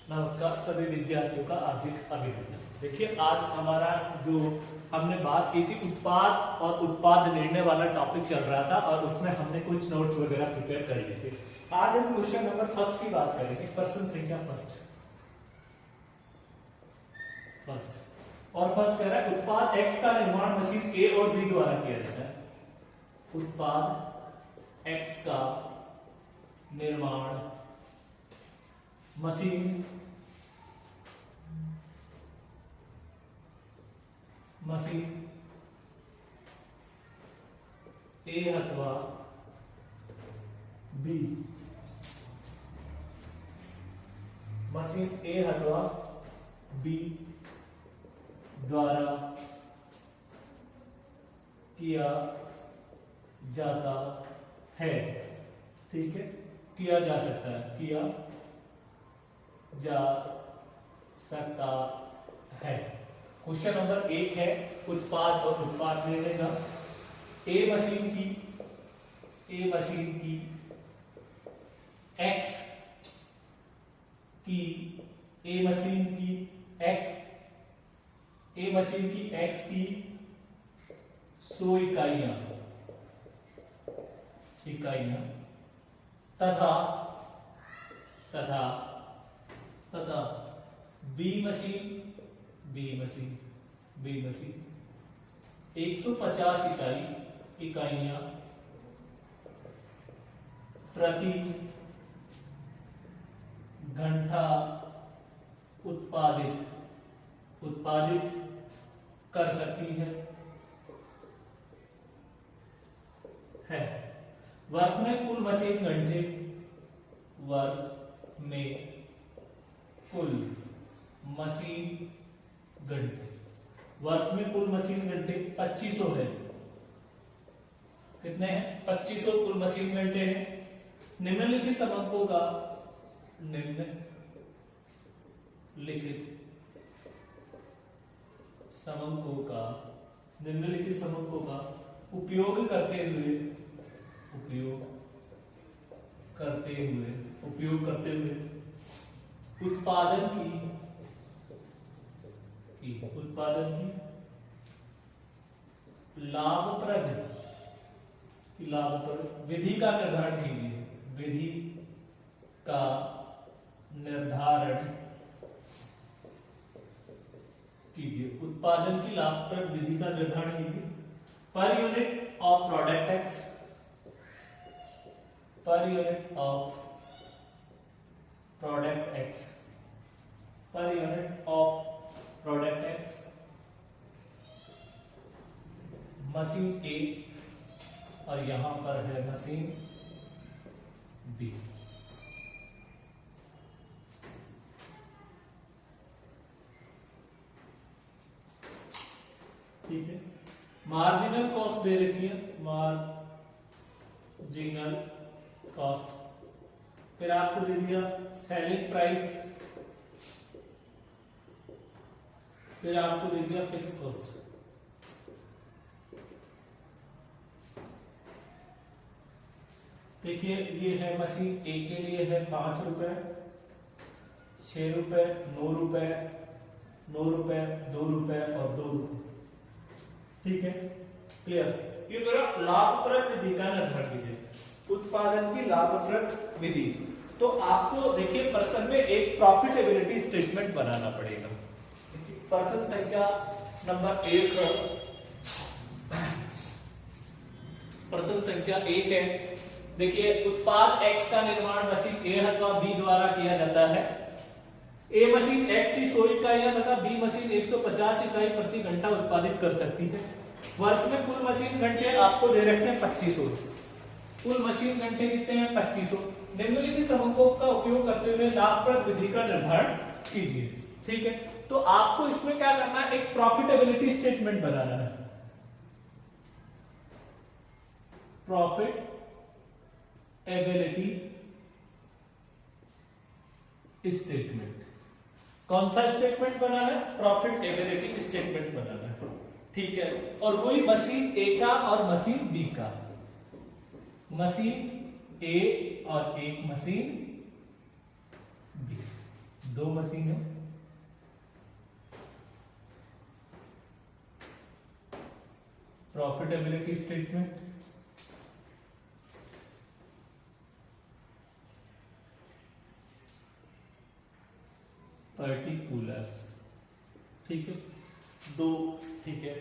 नमस्कार सभी विद्यार्थियों का हार्दिक अभिनंदन। देखिए आज हमारा जो हमने बात की थी उत्पाद और उत्पाद निर्णय वाला टॉपिक चल रहा था और उसमें हमने कुछ नोट्स वगैरह प्रिपेयर कर लिए थे। आज हम क्वेश्चन नंबर फर्स्ट की बात करेंगे। प्रश्न संख्या फर्स्ट और फर्स्ट कह रहा है उत्पाद एक्स का निर्माण मशीन ए और बी द्वारा किया जाता है। उत्पाद एक्स का निर्माण मशीन ए अथवा बी द्वारा किया जाता है। ठीक है, किया जा सकता है, किया जा सकता है। क्वेश्चन नंबर 1 है उत्पाद और उत्पाद निर्णय का। ए मशीन की एक्स की 100 इकाइयां तथा बी मशीन 150 इकाइयां प्रति घंटा उत्पादित कर सकती है। वर्ष में कुल मशीन घंटे 2500 है। कितने हैं? 2500 कुल मशीन घंटे हैं। निम्नलिखित समंकों का उपयोग करते हुए उत्पादन की लाभप्रद विधि का निर्धारण कीजिए। उत्पादन की लाभप्रद विधि का निर्धारण कीजिए। Per unit of product X machine A और यहां पर है मशीन बी। ठीक है, मार्जिनल कॉस्ट दे रखी है, मार्जिनल कॉस्ट। फिर आपको दे दिया सेलिंग प्राइस, फिर आपको दे दिया फिक्स कॉस्ट। देखिए ये है मशीन ए के लिए है 5 रुपए, 6 रुपए, 9 रुपए, 2 रुपए और 2 रुपए। ठीक है, क्लियर। ये मेरा लाभप्रद विधि का निर्धारण कीजिए। उत्पादन की लाभप्रद विधि। तो आपको देखिए प्रश्न में एक प्रॉफिटेबिलिटी स्टेटमेंट बनाना पड़ेगा। प्रश्न संख्या नंबर 1 है। देखिए उत्पाद एक्स का निर्माण मशीन ए अथवा बी द्वारा किया जाता है। ए मशीन एक्स की 100 इकाइयां तथा बी मशीन 150 इकाई प्रति घंटा उत्पादित कर सकती है। वर्ष में कुल मशीन घंटे आपको दे रखे हैं 2500। कुल मशीन घंटे कितने हैं? 2500। निम्नलिखित समंकों का उपयोग करते हुए लाभप्रद विधि का निर्धारण कीजिए। ठीक है, तो आपको इसमें क्या करना है? एक प्रॉफिटेबिलिटी स्टेटमेंट बनाना है। Profitability statement. कौन सा स्टेटमेंट बनाना है? प्रॉफिटेबिलिटी स्टेटमेंट बनाना है। ठीक है, और वही मशीन ए का और मशीन बी का। मशीन ए और एक मशीन बी दो मशीन है। प्रॉफिटेबिलिटी स्टेटमेंट, पर्टिकुलर्स, ठीक है, दो, ठीक है।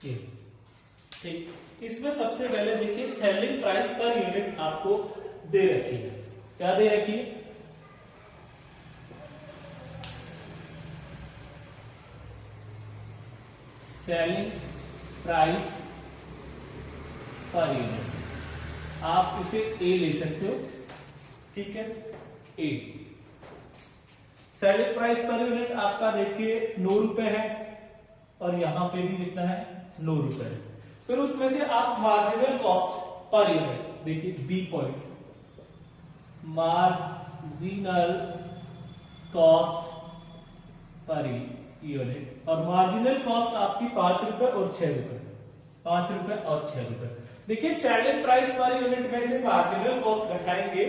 ठीक, इसमें सबसे पहले देखिए सेलिंग प्राइस पर यूनिट आपको दे रखी है। क्या दे रखी है? सेलिंग प्राइस पर यूनिट, आप इसे ए ले सकते हो, ठीक है, ए। सेलिंग प्राइस पर यूनिट आपका देखिए 9 रुपए है और यहां पे भी कितना है, 9 रुपए। फिर उसमें से आप मार्जिनल कॉस्ट पर यूनिट देखिए, B point, marginal cost per unit, और मार्जिनल कॉस्ट आपकी 5 रुपए और 6 रुपए, 5 रुपए और 6 रुपए। देखिए सेलिंग प्राइस पर यूनिट में से मार्जिनल कॉस्ट घटाएंगे,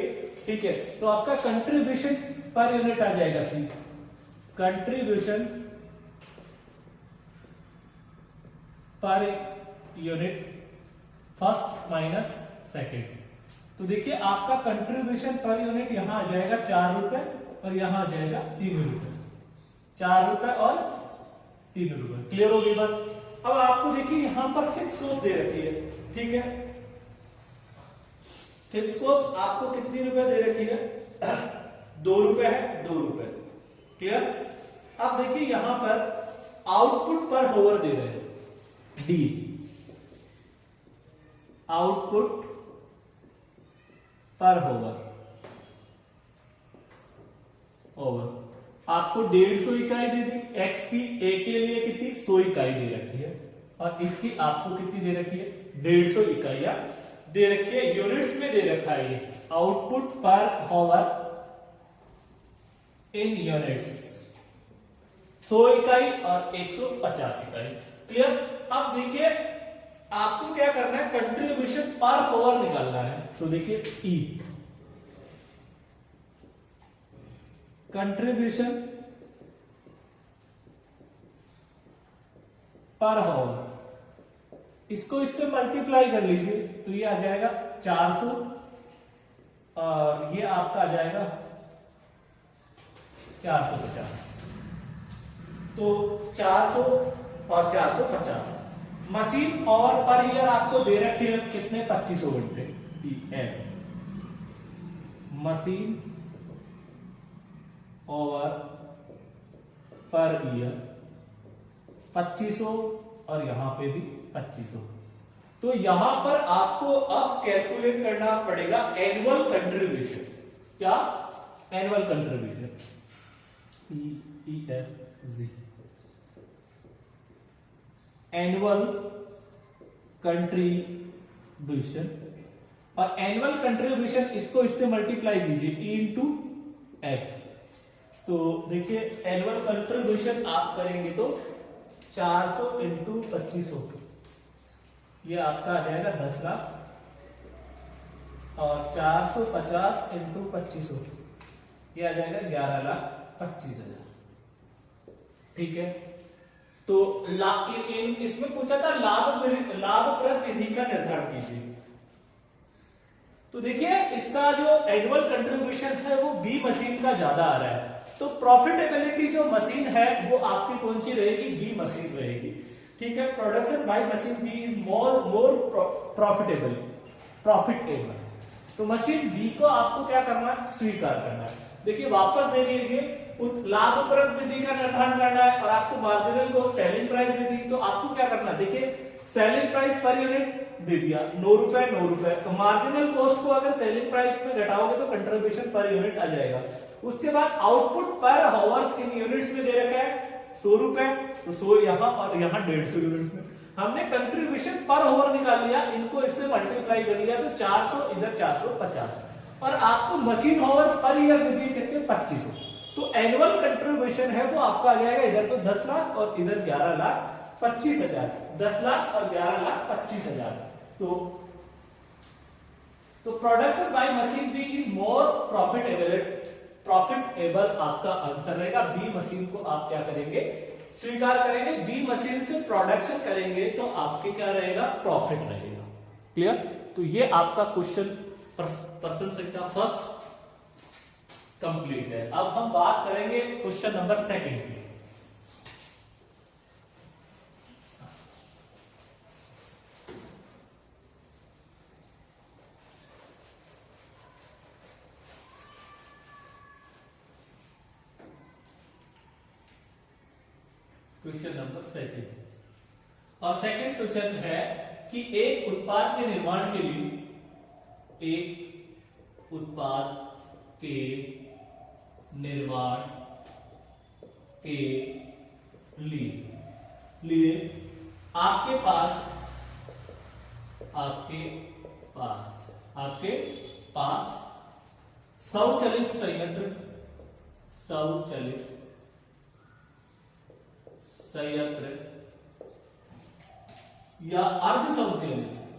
ठीक है, तो आपका कंट्रीब्यूशन पर यूनिट आ जाएगा C, contribution per unit first minus second. तो देखिए आपका कंट्रीब्यूशन पर यूनिट यहां आ जाएगा 4 रुपए और यहां आ जाएगा 3 रुपए, 4 रुपए और 3 रुपए। क्लियर होगी बात? अब आपको देखिए यहां पर फिक्स कॉस्ट दे रखी है, ठीक है, फिक्स कॉस्ट आपको कितनी रुपए दे रखी है, 2 रुपए है, 2 रुपए। क्लियर? अब देखिए यहां पर आउटपुट पर होवर दे रहे हैं, डी, आउटपुट पर होवर, ओवर आपको 150 इकाई दे दी, एक्स की, ए के लिए कितनी, 100 इकाई दे रखी है, और इसकी आपको कितनी दे रखी है, 150 इकाइयां दे रखी है, यूनिट्स में दे रखा है ये, आउटपुट पर होवर इन यूनिट्स, 100 इकाई और 150 इकाई। क्लियर? अब देखिए आपको क्या करना है, कंट्रीब्यूशन पर होवर निकालना है। तो देखिए ई, कंट्रीब्यूशन पर होवर, इसको इससे मल्टीप्लाई कर लीजिए तो ये आ जाएगा 400 और ये आपका आ जाएगा 450। तो 400 और 450 मशीन और पर ईयर आपको दे रखे हैं कितने, 2500 घंटे, मशीन और पर ईयर 2500 और यहां पे भी 2500। तो यहां पर आपको अब कैलकुलेट करना पड़ेगा एनुअल कंट्रीब्यूशन। क्या? Annual contribution, EFG, annual contribution, और एनुअल कंट्रीब्यूशन इसको इससे मल्टीप्लाई कीजिए, E इंटू एफ। तो देखिए एनुअल कंट्रीब्यूशन आप करेंगे तो 400 इंटू 2500, ये आपका आ जाएगा 10 लाख, और 450 इंटू 2500 ये आ जाएगा 11,25,000। ठीक है, तो इसमें पूछा था लाभप्रद विधि का निर्धारण कीजिए। तो देखिए इसका जो एनुअल कंट्रीब्यूशन है वो बी मशीन का ज्यादा आ रहा है, तो प्रॉफिटेबिलिटी जो मशीन है वो आपकी कौन सी रहेगी, बी मशीन रहेगी। ठीक है, production by machine B is more profitable. तो मशीन बी को आपको क्या करना है, स्वीकार करना है। देखिए वापस दे लीजिए, लाभप्रद विधि का निर्धारण करना है और आपको मार्जिनल को सेलिंग प्राइस दे दी, तो आपको क्या करना है, देखिए सेलिंग प्राइस पर यूनिट दे दिया 9 रुपए 9 रुपए, तो मार्जिनल कॉस्ट को अगर सेलिंग प्राइस में घटाओगे तो कंट्रीब्यूशन पर यूनिट आ जाएगा। उसके बाद आउटपुट पर हावर्स इन यूनिट्स में दे रखा है 100 रुपए, तो 100 यहां और यहां 150 यूनिट्स में। हमने कंट्रीब्यूशन पर हावर निकाल लिया, इनको इससे मल्टीप्लाई कर लिया, तो 400 इधर 450, और आपको मशीन हावर पर ईयर दे दिए कितने, 2500। तो एनुअल कंट्रीब्यूशन है वो आपका आ जाएगा इधर तो 10 लाख और इधर 11,25,000, 10 लाख और 11,25,000। तो production by machinery is more profitable आपका आंसर रहेगा। बी मशीन को आप क्या करेंगे, स्वीकार करेंगे। बी मशीन से प्रोडक्शन करेंगे तो आपके क्या रहेगा, प्रॉफिट रहेगा। क्लियर? तो ये आपका क्वेश्चन प्रश्न संख्या फर्स्ट कंप्लीट है। अब हम बात करेंगे क्वेश्चन नंबर सेकंड की। क्वेश्चन नंबर सेकंड, और सेकंड क्वेश्चन है कि एक उत्पाद के निर्माण के लिए, एक उत्पाद के निर्माण के लिए आपके पास स्वचालित संयंत्र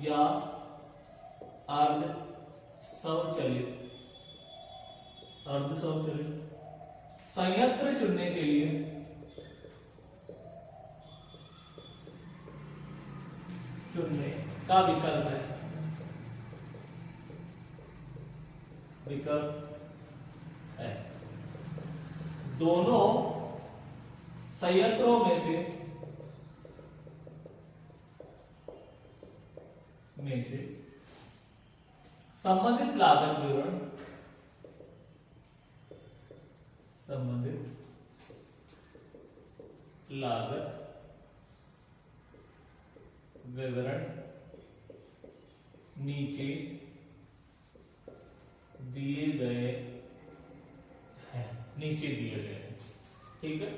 या अर्ध स्वचालित संयंत्र चुनने के लिए चुनने का विकल्प है। दोनों संयंत्रों में से संबंधित लागत विवरण नीचे दिए गए हैं। ठीक है,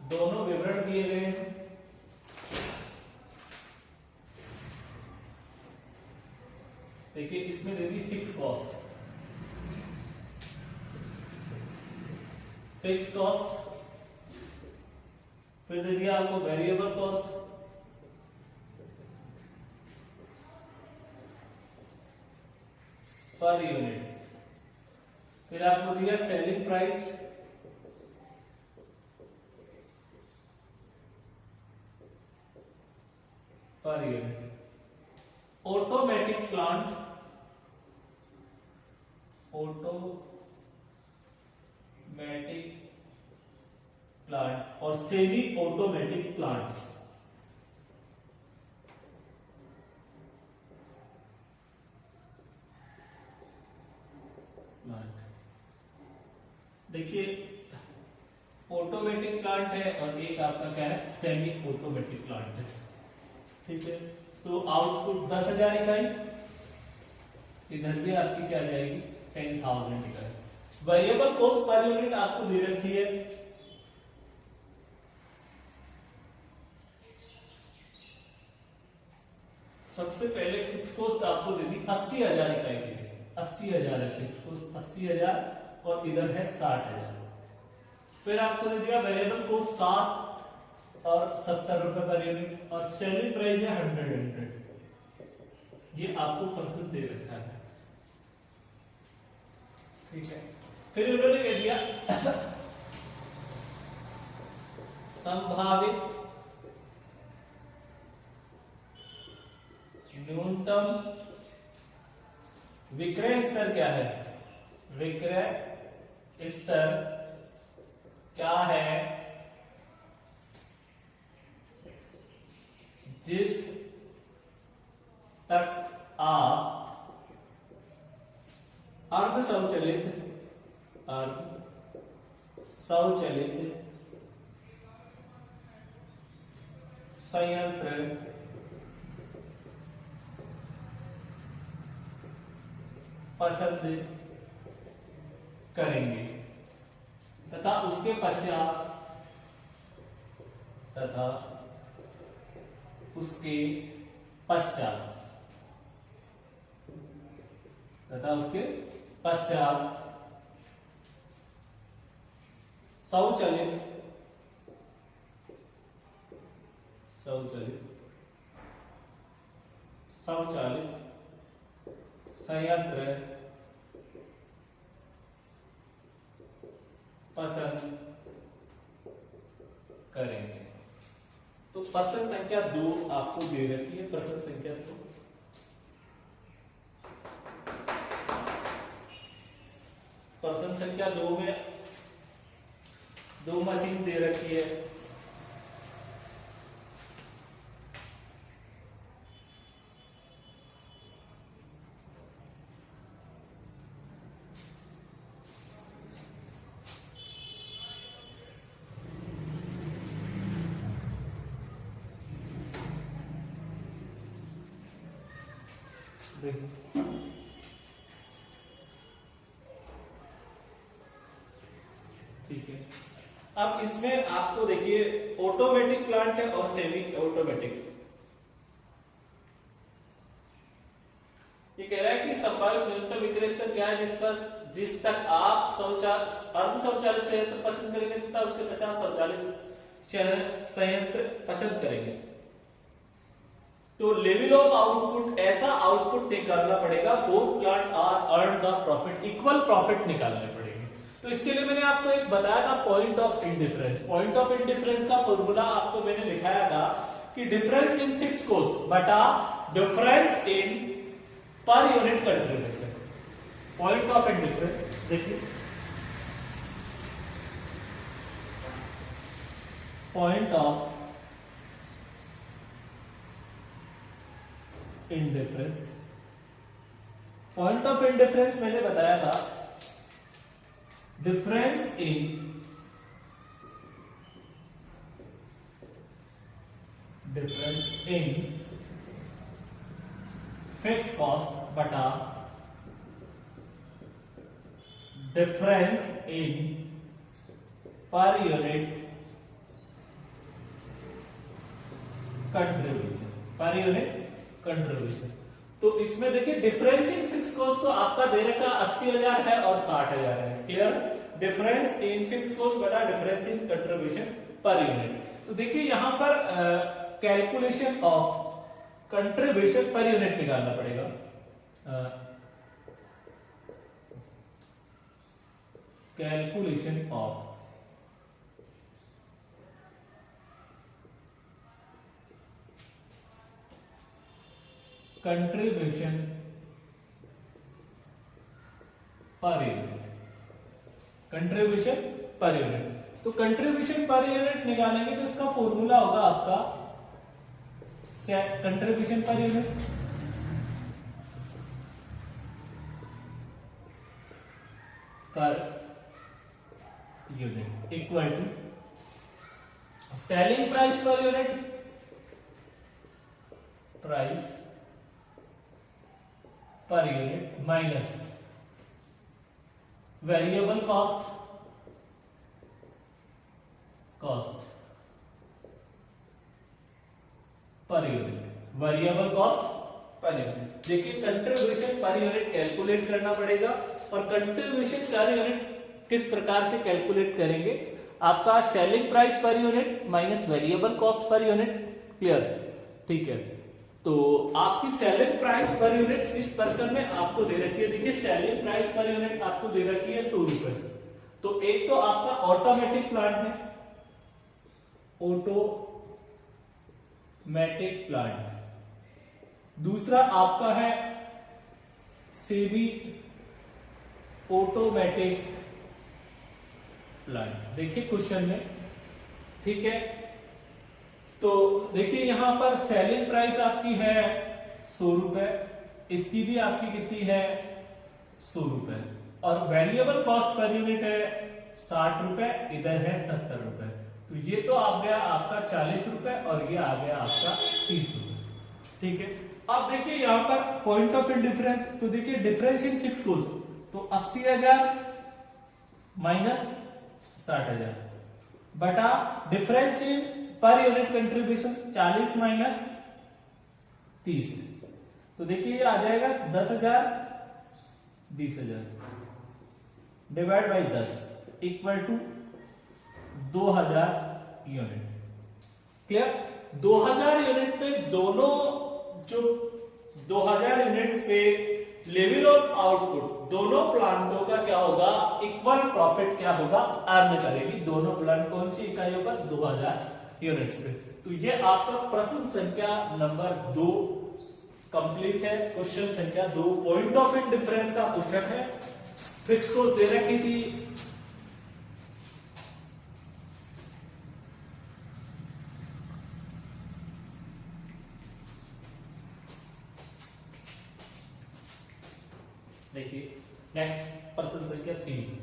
दोनों विवरण दिए गए हैं। देखिए इसमें दे दी फिक्स कॉस्ट, फिर दे दिया आपको वेरिएबल कॉस्ट, पर यूनिट, फिर आपको दिया selling price, per unit. Automatic plant और सेमी ऑटोमेटिक प्लांट। देखिए ऑटोमेटिक प्लांट है और एक आपका क्या है, सेमी ऑटोमेटिक प्लांट है। ठीक है, तो आउटपुट 10,000 इकाई, इधर भी आपकी क्या जाएगी 10,000 इकाई। वेरिएबल कॉस्ट पर यूनिट आपको दे रखी है, सबसे पहले फिक्स कॉस्ट आपको दे दी 80,000 इकाई के लिए, 80,000 है फिक्स कॉस्ट, 80,000 और इधर है 60,000। फिर आपको दे दिया वेरिएबल कॉस्ट 60 और 70 रुपए पर यूनिट, और सेलिंग प्राइस है 100। ये आपको पर्सन दे रखा है। ठीक है, फिर उन्होंने कह दिया संभावित न्यूनतम विक्रय स्तर क्या है, विक्रय स्तर क्या है जिस तक आप अर्ध स्वचालित संयंत्र पसंद करेंगे तथा उसके पश्चात स्वचालित संयंत्र पसंद करेंगे। तो प्रश्न संख्या 2 आपको दे रखी है, प्रश्न संख्या 2। प्रश्न संख्या 2 में 2 मशीन दे रखी है। ठीक है, अब इसमें आपको देखिए ऑटोमेटिक प्लांट है और सेमी ऑटोमेटिक। ये कह रहा है कि संभावित न्यूनतम विक्रय स्तर क्या है जिस तक आप अर्ध स्वचालित संयंत्र पसंद करेंगे तथा उसके पश्चात स्वचालित संयंत्र पसंद करेंगे। तो लेवल ऑफ आउटपुट, ऐसा आउटपुट निकालना पड़ेगा both plant are earn the profit, equal profit निकालने पड़ेंगे। तो इसके लिए मैंने आपको एक बताया था point of indifference. Point of indifference का फॉर्मूला आपको मैंने लिखाया था कि डिफरेंस इन फिक्स कॉस्ट बटा difference in per unit contribution. Point of indifference देखिए, point of indifference, point of indifference मैंने बताया था डिफरेंस इन फिक्स कॉस्ट बटा difference in per unit contribution, per unit contribution. तो इसमें देखिए डिफरेंस इन फिक्स कॉस्ट तो आपका दे रखा 80,000 है और 60,000 है। Clear? Difference in fix cost बटा difference in contribution per unit. तो देखिए यहां पर calculation of contribution per unit निकालना पड़ेगा। Calculation of contribution per unit, contribution per unit. तो कंट्रीब्यूशन पर यूनिट निकालेंगे तो इसका फॉर्मूला होगा आपका contribution per unit equal to selling price per unit, price per unit minus variable cost per unit, variable cost per unit. देखिए contribution per unit calculate करना पड़ेगा और कंट्रीब्यूशन पर यूनिट किस प्रकार से कैलकुलेट करेंगे, आपका selling price per unit minus variable cost per unit. Clear? ठीक है, तो आपकी सेलिंग प्राइस पर यूनिट इस पर्सन में आपको दे रखी है। देखिए सेलिंग प्राइस पर यूनिट आपको दे रखी है 100 रुपए। तो एक तो आपका ऑटोमेटिक प्लांट है, ऑटोमेटिक प्लांट, दूसरा आपका है सेमी ऑटोमेटिक प्लांट। देखिए क्वेश्चन में, ठीक है, तो देखिए यहां पर सेलिंग प्राइस आपकी है 100 रुपए, इसकी भी आपकी कितनी है 100 रुपए, और वेरिएबल कॉस्ट पर यूनिट है 60 रुपए, इधर है 70 रुपए। तो ये तो आ गया आपका 40 रुपए और ये आ गया आपका 30 रुपए। ठीक है, अब देखिए यहां पर पॉइंट ऑफ इंडिफरेंस, तो देखिए डिफरेंस इन फिक्स कॉस्ट, तो 80,000 माइनस 60,000 बटा difference in per unit contribution 40 minus 30। तो देखिए ये आ जाएगा 10,000 20,000 divide by 10 equal to 2000 unit. Clear? 2000 unit पे दोनों जो 2000 यूनिट्स पे लेवल ऑफ आउटपुट दोनों प्लांटों का क्या होगा, इक्वल प्रॉफिट क्या होगा, अर्न करेगी दोनों प्लांट कौन सी इकाइयों पर, 2000 यूनिट्स पे। तो ये आपका प्रश्न संख्या नंबर 2 कंप्लीट है। क्वेश्चन संख्या 2 पॉइंट ऑफ डिफरेंस का क्वेश्चन है। फिक्स कॉस्ट दे रखी थी, देखिए नेक्स्ट प्रश्न संख्या 3।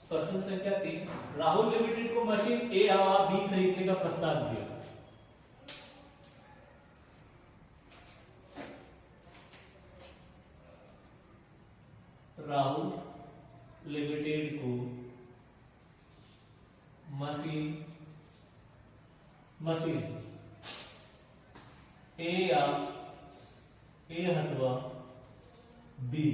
प्रश्न संख्या 3, राहुल लिमिटेड को मशीन ए हवा बी खरीदने का प्रस्ताव दिया। राहुल लिमिटेड को मशीन ए या ए अथवा बी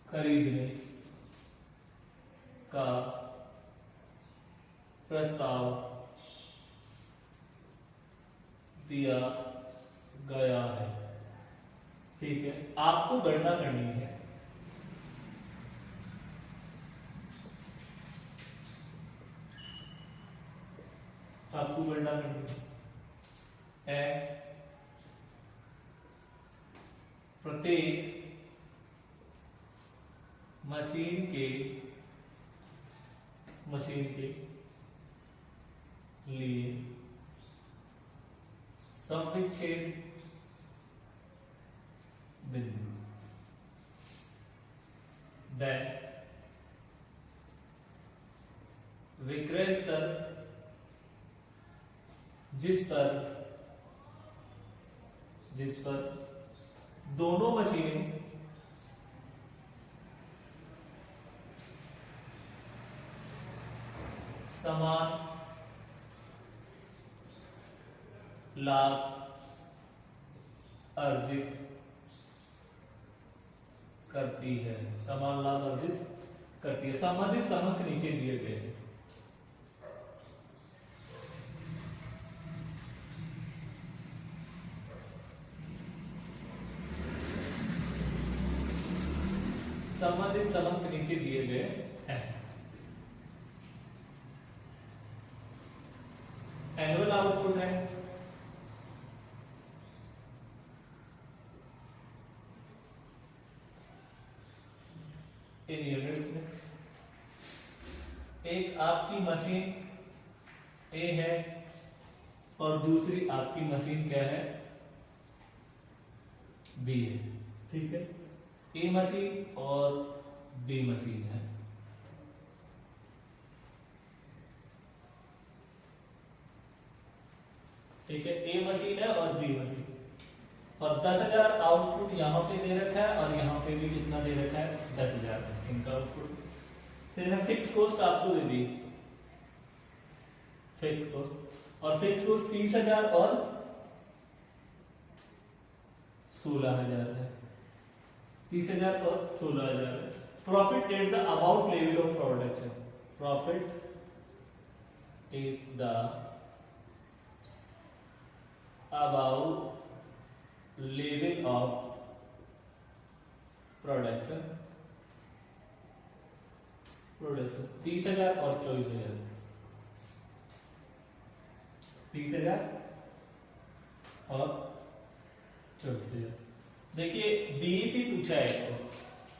खरीदने का प्रस्ताव दिया गया है। ठीक है, आपको गणना करनी है। आपको गणना करनी है। प्रत्येक मशीन के लिए संविच्छेद बिंदु विक्रय स्तर जिस पर दोनों मशीनें समान लाभ अर्जित करती है, समान लाभ अर्जित करती है। संबंधित समक नीचे दिए गए हैं। संबंधित समक नीचे दिए गए हैं। एनुअल आउटपुट है इन यूनिट्स में। एक आपकी मशीन ए है और दूसरी आपकी मशीन क्या है, बी है। ठीक है, ए मशीन और बी मशीन है। ठीक है, ए मशीन है और बी मशीन, और 10,000 आउटपुट यहां पे दे रखा है और यहां पे भी कितना दे रखा है, 10,000 मशीन का आउटपुट। फिर है फिक्स कॉस्ट आपको दे दी, फिक्स कॉस्ट, और फिक्स कॉस्ट 30,000 और 16,000 है। 30,000 और 16,000 है। Profit at the about level of production, profit at the about level of production 30,000 और 24,000, 30,000 और 24,000। देखिए बीईपी पूछा है, इसको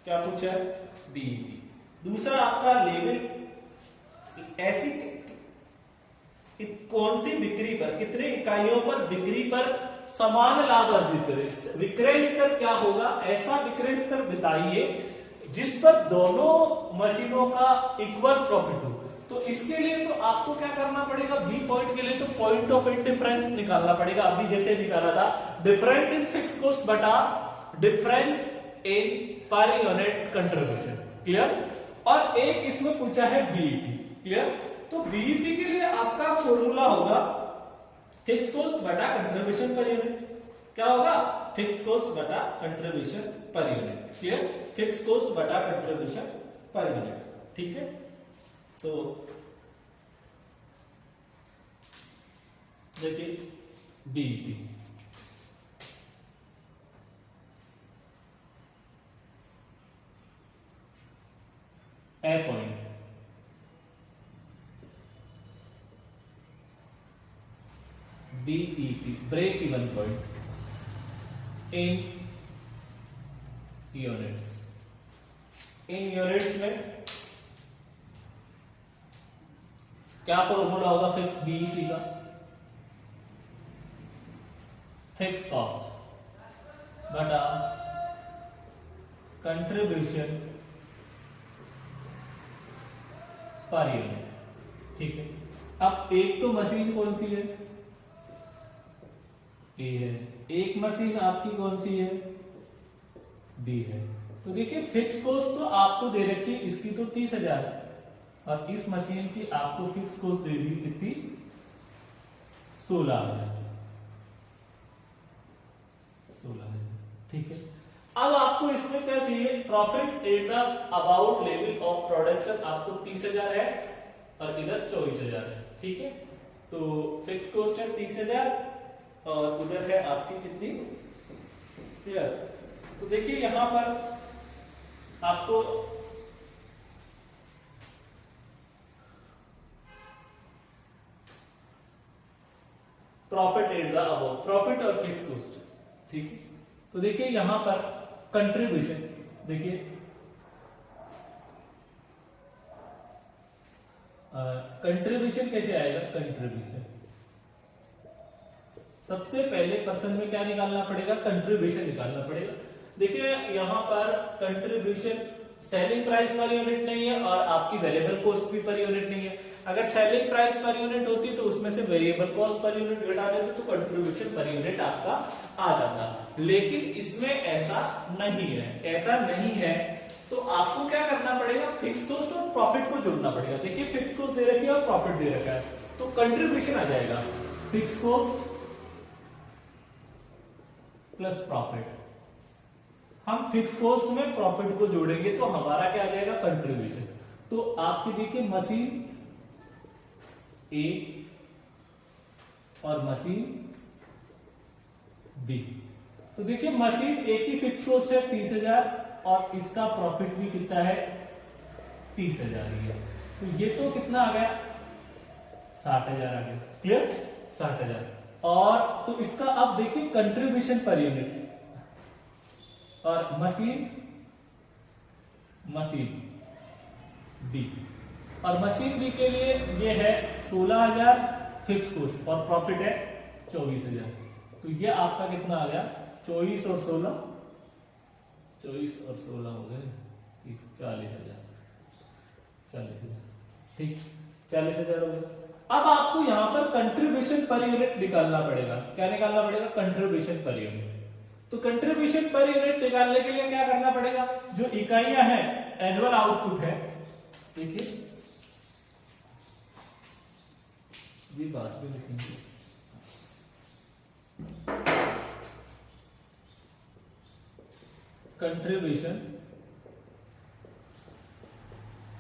क्या पूछा है, बीईपी। दूसरा आपका लेवल ऐसी कौन सी बिक्री पर, कितने इकाइयों पर बिक्री पर समान लाभ अर्जित करे। विक्रय स्तर क्या होगा, ऐसा विक्रय स्तर बताइए जिस पर दोनों मशीनों का इक्वल प्रॉफिट हो। तो इसके लिए तो आपको क्या करना पड़ेगा, बी पॉइंट के लिए तो पॉइंट ऑफ डिफरेंस निकालना पड़ेगा। अभी जैसे निकाला था, डिफरेंस इन फिक्स कॉस्ट बटा difference in per unit contribution. Clear. और एक इसमें पूछा है बीईपी। क्लियर। तो बीईपी के लिए आपका फॉर्मूला होगा फिक्स कॉस्ट बटा कंट्रीब्यूशन पर यूनिट। क्या होगा, फिक्स कॉस्ट बटा contribution per unit. Clear. Fix cost बटा कंट्रीब्यूशन पर यूनिट। ठीक है। तो देखिए BEP A point, BEP break even point in units. In units में क्या फॉर्मूला होगा फिक्स बीईपी का, फिक्स कॉस्ट बटा कंट्रीब्यूशन पर यूनिट। ठीक है। अब एक तो मशीन कौन सी है, ए है। एक मशीन आपकी कौन सी है, बी है। तो देखिए फिक्स कॉस्ट तो आपको दे रखी है, इसकी तो 30,000 है, और इस मशीन की आपको फिक्स कॉस्ट दे दी कितनी, 16,000। ठीक है। अब आपको इसमें क्या चाहिए, profit at the about level of production आपको 30,000 है और इधर 24,000 है। ठीक है। तो फिक्स कॉस्ट है 30,000 और उधर है आपकी कितनी, क्लियर। तो देखिए यहां पर आपको profit at the about, profit और फिक्स कॉस्ट। ठीक है। तो देखिए यहां पर कंट्रीब्यूशन, देखिए कंट्रीब्यूशन कैसे आएगा, कंट्रीब्यूशन सबसे पहले पर्सन में क्या निकालना पड़ेगा, कंट्रीब्यूशन निकालना पड़ेगा। देखिए यहां पर contribution selling price per unit नहीं है और आपकी वेरिएबल कॉस्ट भी पर यूनिट नहीं है। अगर सेलिंग प्राइस पर यूनिट होती तो उसमें से वेरिएबल कॉस्ट पर यूनिट घटा देते तो कंट्रीब्यूशन पर यूनिट आपका आ जाता। लेकिन इसमें ऐसा नहीं है, ऐसा नहीं है। तो आपको क्या करना पड़ेगा, फिक्स कॉस्ट और प्रॉफिट को जोड़ना पड़ेगा। देखिए फिक्स कॉस्ट दे रखी है और प्रॉफिट दे रखा है, तो कंट्रीब्यूशन आ जाएगा फिक्स कॉस्ट प्लस प्रॉफिट। हम फिक्स कॉस्ट में प्रॉफिट को जोड़ेंगे तो हमारा क्या आ जाएगा, कंट्रीब्यूशन। तो आपकी देखिए मशीन ए और मशीन बी। तो देखिए मशीन ए की फिक्स कॉस्ट है 30,000 और इसका प्रॉफिट भी कितना है, 30,000 ही है। तो ये तो कितना आ गया, 60,000 आ गया। क्लियर, 60,000। और तो इसका अब देखिए कंट्रीब्यूशन पर यूनिट और मशीन बी, और मशीन बी के लिए ये है 16,000 फिक्स कॉस्ट और प्रॉफिट है 24,000। तो ये आपका कितना आ गया, 24 और 16, 24 और 16 हो गए 40,000, 40,000। ठीक, 40,000 हो गए। अब आपको यहां पर कंट्रीब्यूशन पर यूनिट निकालना पड़ेगा। क्या निकालना पड़ेगा, कंट्रीब्यूशन पर यूनिट। तो कंट्रीब्यूशन पर यूनिट निकालने के लिए क्या करना पड़ेगा, जो इकाइयां हैं एनुअल आउटपुट है, देखिए ये बात भी लिखेंगे, contribution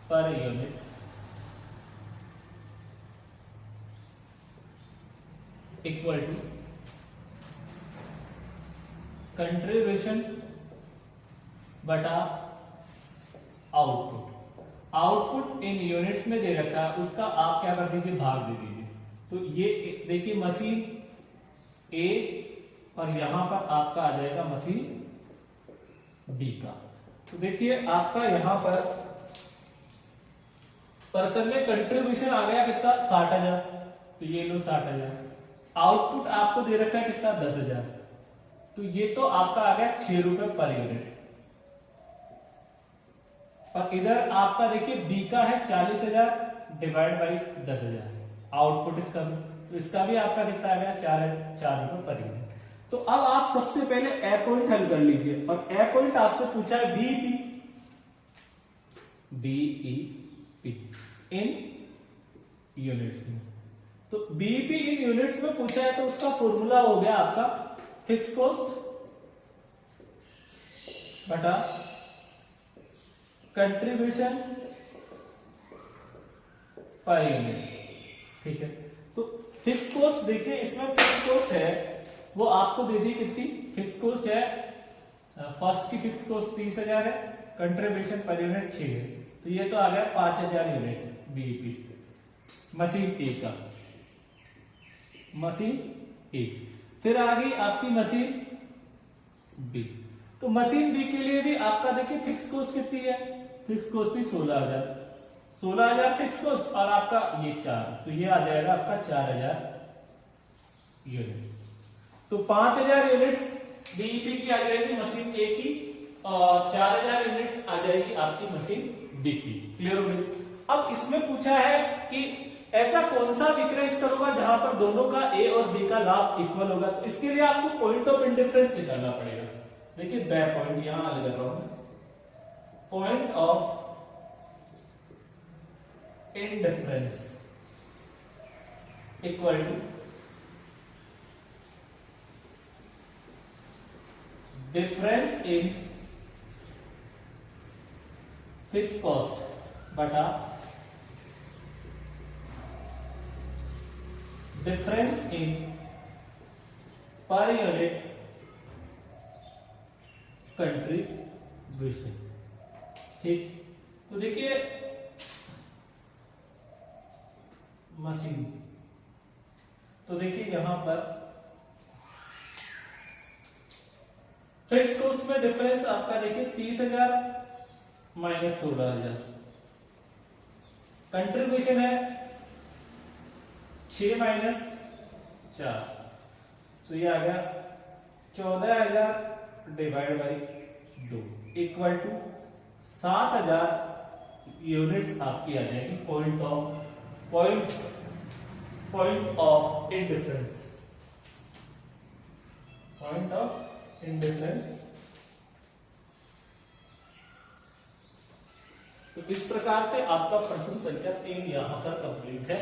per unit equal to contribution बटा आउटपुट। आउटपुट इन यूनिट्स में दे रखा है, उसका आप क्या कर दीजिए, भाग दे दीजिए। तो ये देखिए मशीन ए और यहां पर आपका आ जाएगा मशीन बी का। तो देखिए आपका यहां पर पर्सन में कंट्रीब्यूशन आ गया कितना, 60,000। तो ये लो 60,000। आउटपुट आपको दे रखा है कितना, 10,000। तो ये तो आपका आ गया 6 रुपए पर यूनिट। और इधर आपका देखिए बी का है 40,000 डिवाइड बाई 10,000 आउटपुट इसका भी, तो इसका भी आपका कितना आ गया 4 रुपए पर यूनिट। तो अब आप सबसे पहले ए पॉइंट हल कर लीजिए और ए पॉइंट आपसे पूछा है बीईपी इन यूनिट्स में। तो बीईपी इन यूनिट्स में पूछा है तो उसका फॉर्मूला हो गया आपका फिक्स कॉस्ट बटा कंट्रीब्यूशन पर यूनिट। ठीक है, तो फिक्स कॉस्ट देखिए इसमें फिक्स कॉस्ट है वो आपको दे दी कितनी, फिक्स कॉस्ट है फर्स्ट की फिक्स कॉस्ट 30,000 है, कंट्रीब्यूशन पर यूनिट 6 है, तो ये तो आ गया 5,000 यूनिट बीईपी मशीन ए का, मशीन ए। फिर आ गई आपकी मशीन बी, तो मशीन बी के लिए भी आपका देखिए फिक्स कॉस्ट कितनी है, फिक्स कॉस्ट भी 16,000 फिक्स कॉस्ट और आपका ये 4, तो ये आ जाएगा आपका 4,000 यूनिट्स। तो 5,000 यूनिट्स बीईपी की आ जाएगी मशीन ए की और 4,000 यूनिट्स आ जाएगी आपकी मशीन बी की। क्लियर हो गई। अब इसमें पूछा है कि ऐसा कौन सा विक्रय स्तर होगा जहां पर दोनों का ए और बी का लाभ इक्वल होगा, तो इसके लिए आपको पॉइंट ऑफ इंडिफरेंस निकालना पड़ेगा। देखिए बै पॉइंट यहां अलग कर रहा हूं, point of indifference equal to difference in fix cost बटा difference in per unit contribution. ठीक, तो देखिए मशीन, तो देखिए यहां पर फिक्स कॉस्ट में डिफरेंस आपका देखिए 30,000 माइनस 16,000, कंट्रीब्यूशन है 6 माइनस 4, तो ये आ गया 14,000 divide by 2 equal to 7,000 units आपकी आ जाएगी point of indifference, point of indifference. तो इस प्रकार से आपका प्रश्न संख्या 3 यहां पर कंप्लीट है।